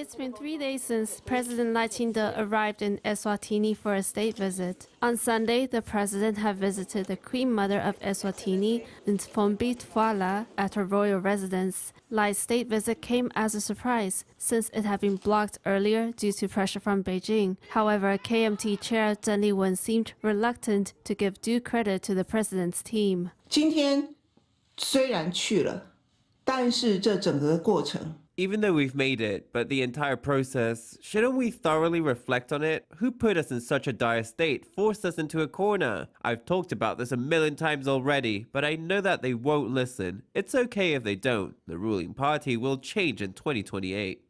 It's been 3 days since President Lai Ching-te arrived in Eswatini for a state visit. On Sunday, the president had visited the Queen Mother of Eswatini, Ntfombi Tfwala, at her royal residence. Lai's state visit came as a surprise, since it had been blocked earlier due to pressure from Beijing. However, KMT Chair Cheng Li-wun seemed reluctant to give due credit to the president's team. 今天虽然去了，但是这整个过程 Even though we've made it, but the entire process, shouldn't we thoroughly reflect on it? Who put us in such a dire state, forced us into a corner? I've talked about this a million times already, but I know that they won't listen. It's okay if they don't. The ruling party will change in 2028.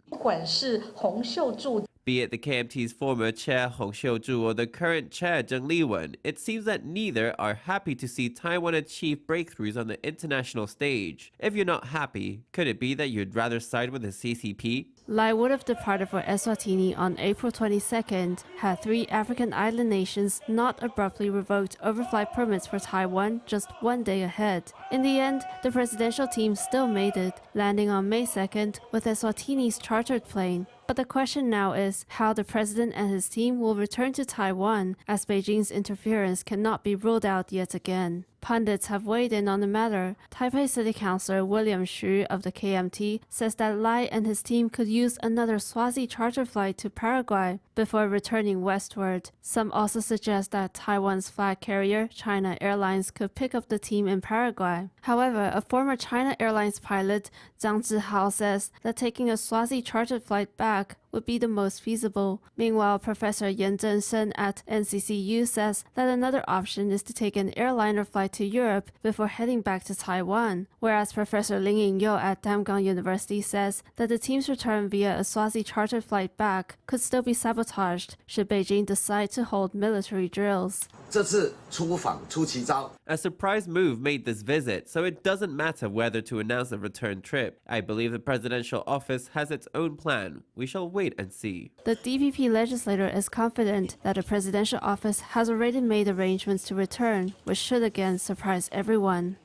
Be it the KMT's former chair Hong Xiuzhu or the current chair Cheng Li-wun, it seems that neither are happy to see Taiwan achieve breakthroughs on the international stage. If you're not happy, could it be that you'd rather side with the CCP? Lai would have departed for Eswatini on April 22nd, had 3 African island nations not abruptly revoked overflight permits for Taiwan just 1 day ahead. In the end, the presidential team still made it, landing on May 2nd with Eswatini's chartered plane. But the question now is how the president and his team will return to Taiwan, as Beijing's interference cannot be ruled out yet again. Pundits have weighed in on the matter. Taipei City Councillor William Xu of the KMT says that Lai and his team could use another Swazi charter flight to Paraguay before returning westward. Some also suggest that Taiwan's flag carrier, China Airlines, could pick up the team in Paraguay. However, a former China Airlines pilot, Zhang Zhihao, says that taking a Swazi chartered flight back would be the most feasible. Meanwhile, Professor Yan Zhengsheng at NCCU says that another option is to take an airliner flight to Europe before heading back to Taiwan, whereas Professor Ling Ying-yo at Damgang University says that the team's return via a Swazi chartered flight back could still be sabotaged should Beijing decide to hold military drills. A surprise move made this visit, so it doesn't matter whether to announce a return trip. I believe the presidential office has its own plan. We shall wait and see. The DPP legislator is confident that the presidential office has already made arrangements to return, which should again surprise everyone.